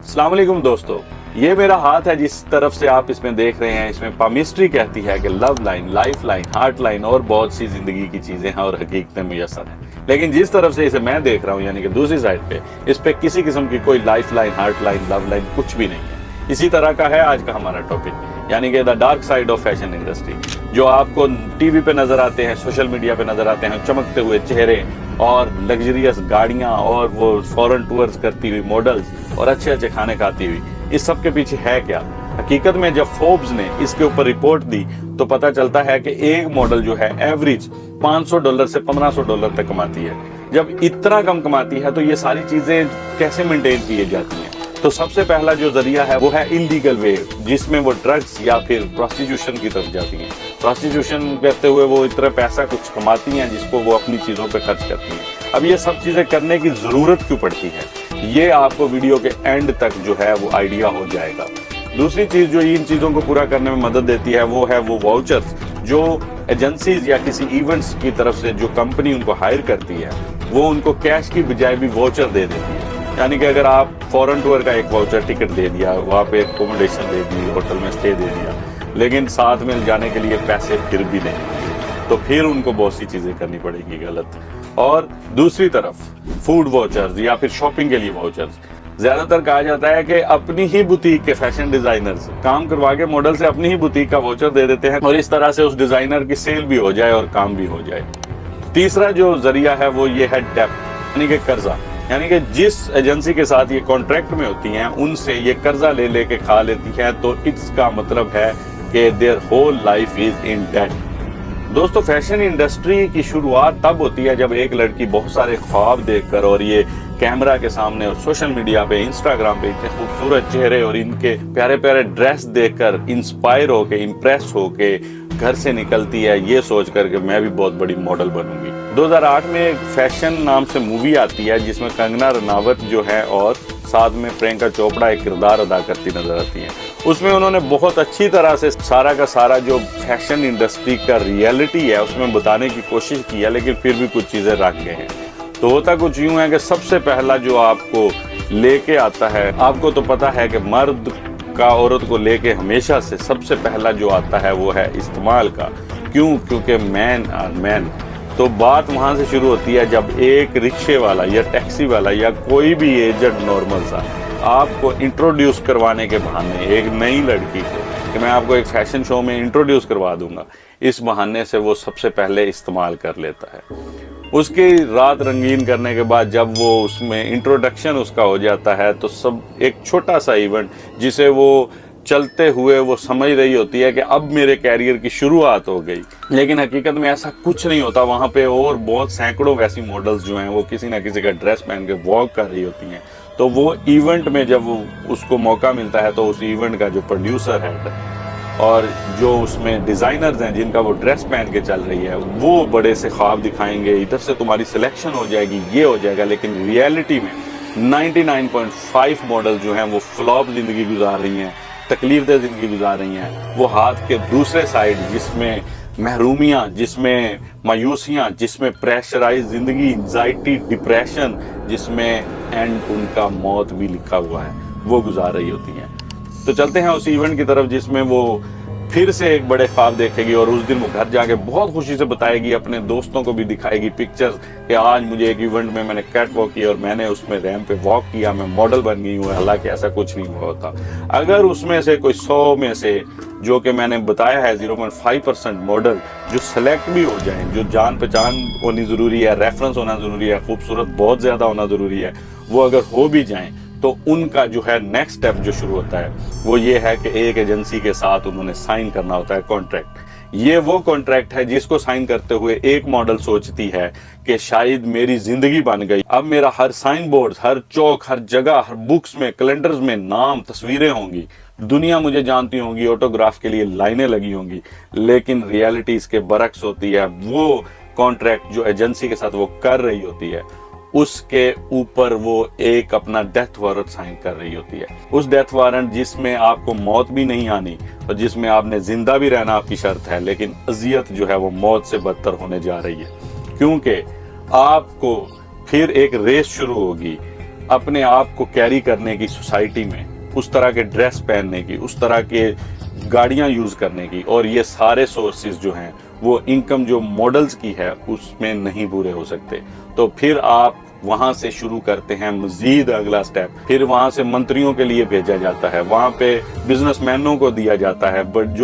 अस्सलाम वालेकुम दोस्तों, ये मेरा हाथ है जिस तरफ से आप इसमें देख रहे हैं। इसमें पामिस्ट्री कहती है कि love line, life line, heart line और बहुत सी जिंदगी की चीजें हैं और हकीकतें मुयस्सर हैं। लेकिन जिस तरफ से इसे मैं देख रहा हूँ यानी कि दूसरी साइड पे, इस पे किसी किस्म की कोई life line, heart line, love line कुछ भी नहीं है। इसी तरह का है आज का हमारा टॉपिक, यानी कि the dark side of fashion industry. जो आपको टीवी पे नजर आते हैं, सोशल मीडिया पे नजर आते हैं, चमकते हुए चेहरे और लग्जरियस गाड़ियां और वो फॉरेन टूर्स करती हुई मॉडल्स और अच्छे अच्छे खाने खाती हुई, इस सब के पीछे है क्या? हकीकत में जब फोर्ब्स ने इसके ऊपर रिपोर्ट दी तो पता चलता है कि एक मॉडल जो है एवरेज $500 से $1500 तक कमाती है। जब इतना कम कमाती है तो ये सारी चीजें कैसे मेंटेन की जाती हैं? तो सबसे पहला जो जरिया है वो है इलीगल वे, जिसमें वो ड्रग्स या फिर प्रोस्टिट्यूशन की तरफ जाती हैं। प्रोस्टिट्यूशन करते हुए वो इतना पैसा कुछ कमाती हैं जिसको वो अपनी चीजों पे खर्च करती हैं। अब ये सब चीजें करने की जरूरत क्यों पड़ती है, ये आपको वीडियो के एंड तक जो है वो आइडिया हो जाएगा। दूसरी चीज जो इन चीजों को पूरा करने में मदद देती है वो है वो वाउचर्स, जो एजेंसीज या किसी इवेंट्स की तरफ से जो कंपनी उनको हायर करती है वो उनको कैश की बजाय भी वाउचर दे देती है। यानी कि अगर आप फॉरेन टूर का एक वाउचर टिकट दे दिया, वहाँ पे एकोमोडेशन दे दी, होटल में स्टे दे दिया, लेकिन साथ में जाने के लिए पैसे फिर भी नहीं दिए, तो फिर उनको बहुत सी चीजें करनी पड़ेगी गलत। और दूसरी तरफ फूड वाउचर्स या फिर शॉपिंग के लिए वाउचर्स, ज्यादातर कहा जाता है कि अपनी ही बुटीक के फैशन डिजाइनर्स काम करवा के मॉडल से अपनी ही बुटीक का वाउचर दे देते हैं और इस तरह से उस डिजाइनर की सेल भी हो जाए और काम भी हो जाए। तीसरा जो जरिया है वो ये है डेब्ट, यानी कि कर्जा। यानी कि जिस एजेंसी के साथ ये कॉन्ट्रैक्ट में होती हैं उनसे ये कर्जा ले लेके खा लेती हैं, तो इसका मतलब है कि their whole life is in debt. दोस्तों, फैशन इंडस्ट्री की शुरुआत तब होती है जब एक लड़की बहुत सारे ख्वाब देखकर और ये कैमरा के सामने और सोशल मीडिया पे, इंस्टाग्राम पे इतने खूबसूरत चेहरे और इनके प्यारे प्यारे ड्रेस देखकर इंस्पायर होके, इम्प्रेस होके घर से निकलती है ये सोच कर के मैं भी बहुत बड़ी मॉडल बनूंगी। 2008 में एक फैशन नाम से मूवी आती है जिसमें कंगना रनावत जो है और साथ में प्रियंका चोपड़ा एक किरदार अदा करती नजर आती हैं। उसमें उन्होंने बहुत अच्छी तरह से सारा का सारा जो फैशन इंडस्ट्री का रियलिटी है उसमें बताने की कोशिश की है, लेकिन फिर भी कुछ चीजें रख गए हैं। तो होता कुछ यूं है कि सबसे पहला जो आपको लेके आता है, आपको तो पता है कि मर्द का औरत को लेके हमेशा से सबसे पहला जो आता है वो है इस्तेमाल का। क्यों? क्योंकि मैन आर मैन। तो बात वहां से शुरू होती है जब एक रिक्शे वाला या टैक्सी वाला या कोई भी एजेंट नॉर्मल सा आपको इंट्रोड्यूस करवाने के बहाने एक नई लड़की को कि मैं आपको एक फैशन शो में इंट्रोड्यूस करवा दूंगा, इस बहाने से वो सबसे पहले इस्तेमाल कर लेता है। उसकी रात रंगीन करने के बाद जब वो उसमें इंट्रोडक्शन उसका हो जाता है तो सब एक छोटा सा इवेंट जिसे वो चलते हुए वो समझ रही होती है कि अब मेरे कैरियर की शुरुआत हो गई, लेकिन हकीकत में ऐसा कुछ नहीं होता। वहाँ पे और बहुत सैकड़ों वैसी मॉडल्स जो हैं वो किसी ना किसी का ड्रेस पहन के वॉक कर रही होती हैं। तो वो इवेंट में जब वो उसको मौका मिलता है तो उस इवेंट का जो प्रोड्यूसर है और जो उसमें डिजाइनर्स हैं जिनका वो ड्रेस पहन के चल रही है वो बड़े से ख्वाब दिखाएंगे, इधर से तुम्हारी सिलेक्शन हो जाएगी, ये हो जाएगा। लेकिन रियलिटी में 99.5 मॉडल जो हैं वो फ्लॉप जिंदगी गुजार रही हैं, तकलीफ दे जिंदगी गुजार रही हैं। वो हाथ के दूसरे साइड जिसमें महरूमियाँ, जिसमें मायूसियाँ, जिसमें प्रेशराइज जिंदगी, एंजाइटी, डिप्रेशन, जिसमें एंड उनका मौत भी लिखा हुआ है, वो गुजार रही होती हैं। तो चलते हैं उस इवेंट की तरफ जिसमें वो फिर से एक बड़े ख्वाब देखेगी और उस दिन वो घर जाके बहुत खुशी से बताएगी, अपने दोस्तों को भी दिखाएगी पिक्चर्स कि आज मुझे एक इवेंट में मैंने कैट वॉक किया और मैंने उसमें रैंप पे वॉक किया, मैं मॉडल बन गई हूँ। हालांकि ऐसा कुछ नहीं हुआ होता। अगर उसमें से कोई 100 में से जो कि मैंने बताया है 0.5% मॉडल जो सेलेक्ट भी हो जाए, जो जान पहचान होनी जरूरी है, रेफरेंस होना जरूरी है, खूबसूरत बहुत ज्यादा होना जरूरी है, वो अगर हो भी जाएं तो उनका जो है नेक्स्ट स्टेप जो शुरू होता है वो ये है कि एक एजेंसी के साथ उन्होंने साइन करना होता है कॉन्ट्रैक्ट। ये वो कॉन्ट्रैक्ट है जिसको साइन करते हुए एक मॉडल सोचती है कि शायद मेरी जिंदगी बन गई, अब मेरा हर साइन बोर्ड, हर चौक, हर जगह, हर बुक्स में, कैलेंडर्स में नाम, तस्वीरें होंगी, दुनिया मुझे जानती होंगी, ऑटोग्राफ के लिए लाइनें लगी होंगी। लेकिन रियलिटी इसके बरक्स होती है। वो कॉन्ट्रैक्ट जो एजेंसी के साथ वो कर रही होती है उसके ऊपर वो एक अपना डेथ वारंट साइन कर रही होती है। उस डेथ वारंट जिसमें आपको मौत भी नहीं आनी और जिसमें आपने जिंदा भी रहना आपकी शर्त है, लेकिन अजियत जो है वो मौत से बदतर होने जा रही है, क्योंकि आपको फिर एक रेस शुरू होगी اپنے آپ کو کیری کرنے کی سوسائٹی میں، اس طرح کے ڈریس پہننے کی، اس طرح کے گاڑیاں یوز کرنے کی، اور یہ سارے سورسز جو ہیں وہ انکم جو ماڈلز کی ہے اس میں نہیں پورے ہو سکتے، تو پھر آپ وہاں سے شروع کرتے ہیں مزید اگلا سٹیپ، پھر وہاں سے منتریوں کے لیے بھیجا جاتا ہے، وہاں پہ بزنس مینوں کو دیا جاتا ہے، بٹ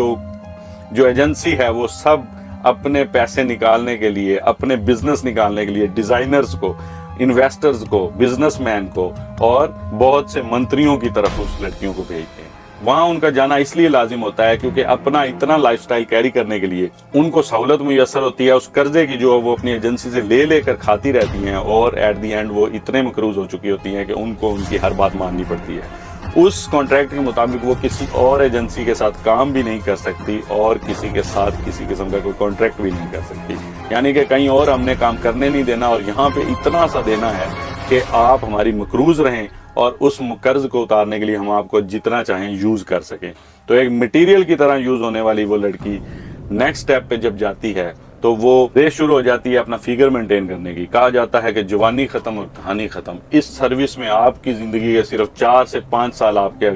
جو ایجنسی ہے وہ سب اپنے پیسے نکالنے کے لیے، اپنے بزنس نکالنے کے لیے ڈیزائنرز کو، انویسٹرز کو، بزنس مین کو اور بہت سے منتریوں کی طرف اس لڑکیوں کو بھیجتے ہیں۔ وہاں ان کا جانا اس لیے لازم ہوتا ہے کیونکہ اپنا اتنا لائف سٹائل کیری کرنے کے لیے ان کو سہولت میسر ہوتی ہے اس قرضے کی جو وہ اپنی ایجنسی سے لے کر کھاتی رہتی ہیں، اور ایٹ دی اینڈ وہ اتنے مقروض ہو چکی ہوتی ہیں کہ ان کو ان کی ہر بات ماننی پڑتی ہے۔ اس کانٹریکٹ کے مطابق وہ کسی اور ایجنسی کے ساتھ کام بھی نہیں کر سکتی اور کسی کے ساتھ کسی قسم کا کوئی کانٹریکٹ بھی نہیں کر سکتی، یعنی کہ کہیں اور ہم نے کام کرنے نہیں دینا اور یہاں پہ اتنا سا دینا ہے کہ آپ ہماری مقروض رہیں اور اس قرض کو اتارنے کے لیے ہم آپ کو جتنا چاہیں یوز کر سکیں۔ تو ایک مٹیریل کی طرح یوز ہونے والی وہ لڑکی نیکسٹ سٹیپ پہ جب جاتی ہے تو وہ ریس شروع ہو جاتی ہے اپنا فیگر مینٹین کرنے کی۔ کہا جاتا ہے کہ جوانی ختم اور کہانی ختم۔ اس سروس میں آپ کی زندگی کے صرف 4 سے 5 سال آپ کے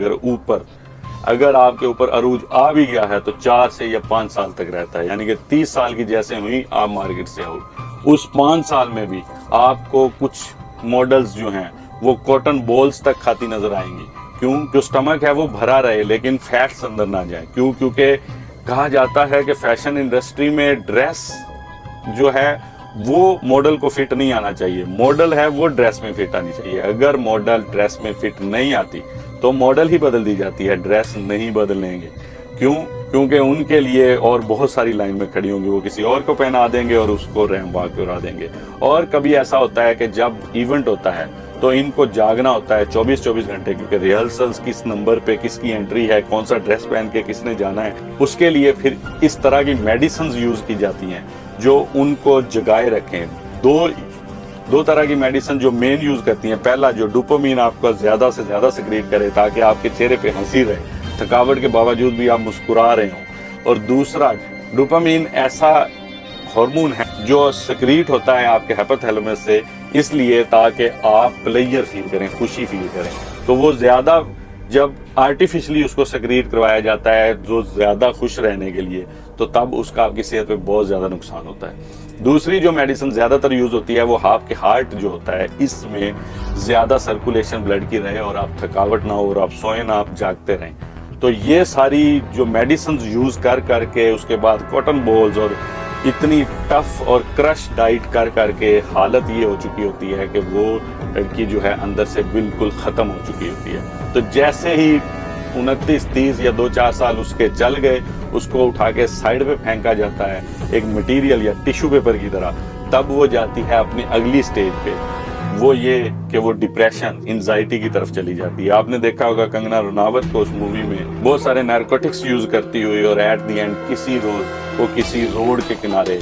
اگر آپ کے اوپر عروج آ بھی گیا ہے تو 4 سے یا 5 سال تک رہتا ہے، یعنی کہ 30 سال کی جیسے ہوئی آپ مارکیٹ سے آؤ۔ اس 5 سال میں بھی آپ کو کچھ ماڈلز جو ہیں وہ کاٹن بولز تک کھاتی نظر آئیں گی۔ کیوں؟ جو سٹمک ہے وہ بھرا رہے لیکن فیٹس اندر نہ جائیں۔ کیوں؟ کیونکہ کہا جاتا ہے کہ فیشن انڈسٹری میں ڈریس جو ہے وہ ماڈل کو فٹ نہیں آنا چاہیے، ماڈل ہے وہ ڈریس میں فٹ آنی چاہیے۔ اگر ماڈل ڈریس میں فٹ نہیں آتی تو ماڈل ہی بدل دی جاتی ہے، ڈریس نہیں بدلیں گے۔ کیوں؟ کیونکہ ان کے لیے اور بہت ساری لائن میں کھڑی ہوں گی، وہ کسی اور کو پہنا دیں گے اور اس کو ریم واک کرا دیں گے۔ اور کبھی ایسا ہوتا ہے کہ جب ایونٹ ہوتا ہے تو ان کو جاگنا ہوتا ہے 24 گھنٹے، کیونکہ ریہرسلز کس نمبر پہ کس کی انٹری ہے، کون سا ڈریس پہن کے کس نے جانا ہے، اس کے لیے پھر اس طرح کی میڈیسنز یوز کی جاتی ہیں جو ان کو جگائے رکھیں۔ دو طرح کی میڈیسن جو مین یوز کرتی ہیں، پہلا جو ڈوپامین آپ کو زیادہ سے زیادہ سیکریٹ کرے تاکہ آپ کے چہرے پہ ہنسی رہے، تھکاوٹ کے باوجود بھی آپ مسکرا رہے ہوں، اور دوسرا ڈوپامین ایسا ہارمون ہے جو سیکریٹ ہوتا ہے آپ کے ہیپوتھیلمس سے، اس لیے تاکہ آپ پلیئر فیل کریں، خوشی فیل کریں۔ تو وہ زیادہ جب آرٹیفیشلی اس کو سیکریٹ کروایا جاتا ہے جو زیادہ خوش رہنے کے لیے، تو تب اس کا آپ کی صحت پہ بہت زیادہ نقصان ہوتا ہے۔ دوسری جو میڈیسن زیادہ تر یوز ہوتی ہے وہ آپ کے ہارٹ جو ہوتا ہے، اس میں زیادہ سرکولیشن بلڈ کی رہے اور آپ تھکاوٹ نہ ہو اور آپ سوئیں نہ، آپ جاگتے رہیں۔ تو یہ ساری جو میڈیسنز یوز کر کے اس کے بعد کاٹن بولز اور اتنی ٹف اور کرش ڈائٹ کر کے حالت یہ ہو چکی ہوتی ہے کہ وہ لڑکی جو ہے اندر سے بالکل ختم ہو چکی ہوتی ہے۔ تو جیسے ہی 29 30 یا 2-4 سال اس کے چل گئے، اس کو اٹھا کے سائیڈ پہ پھینکا جاتا ہے ایک مٹیریل یا ٹیشو پیپر کی طرح، تب وہ جاتی ہے اپنی اگلی سٹیج پہ، وہ یہ کہ وہ ڈپریشن، انزائٹی کی طرف چلی جاتی ہے۔ آپ نے دیکھا ہوگا کنگنا رناوت کو اس مووی میں بہت سارے نارکوٹکس یوز کرتی ہوئی، اور ایٹ دی اینڈ کسی روز وہ کسی روڈ کے کنارے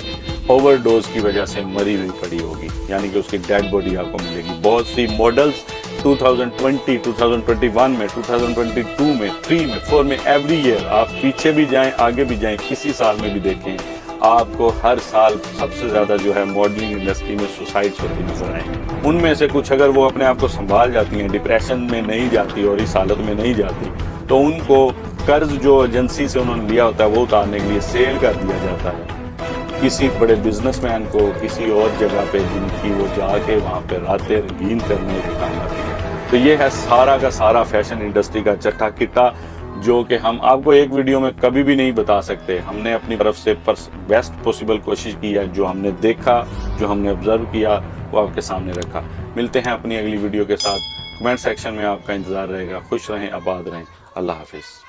اوور ڈوز کی وجہ سے مری ہوئی پڑی ہوگی، یعنی کہ اس کی ڈیڈ باڈی آپ کو ملے گی۔ بہت سی ماڈلز 2020 2021 میں 2022 میں 3 میں 4 میں ایوری ایئر، آپ پیچھے بھی جائیں آگے بھی جائیں، کسی سال میں بھی دیکھیں، آپ کو ہر سال سب سے زیادہ جو ہے ماڈلنگ انڈسٹری میں سوسائڈز ہوتی نظر آئیں گی۔ ان میں سے کچھ اگر وہ اپنے آپ کو سنبھال جاتی ہیں، ڈپریشن میں نہیں جاتی اور اس حالت میں نہیں جاتی، تو ان کو قرض جو ایجنسی سے انہوں نے لیا ہوتا ہے وہ اتارنے کے لیے سیل کر دیا جاتا ہے کسی بڑے بزنس مین کو، کسی اور جگہ پہ، جن کی وہ جا کے وہاں پہ راتیں رنگین کرنے کے کام آتی ہے۔ تو یہ ہے سارا کا سارا فیشن انڈسٹری کا چٹا کٹا، جو کہ ہم آپ کو ایک ویڈیو میں کبھی بھی نہیں بتا سکتے۔ ہم نے اپنی طرف سے بیسٹ پوسیبل کوشش کی ہے، جو ہم نے دیکھا، جو ہم نے آبزرو کیا، وہ آپ کے سامنے رکھا۔ ملتے ہیں اپنی اگلی ویڈیو کے ساتھ، کمنٹ سیکشن میں آپ کا انتظار رہے گا۔ خوش رہیں، آباد رہیں، اللہ حافظ۔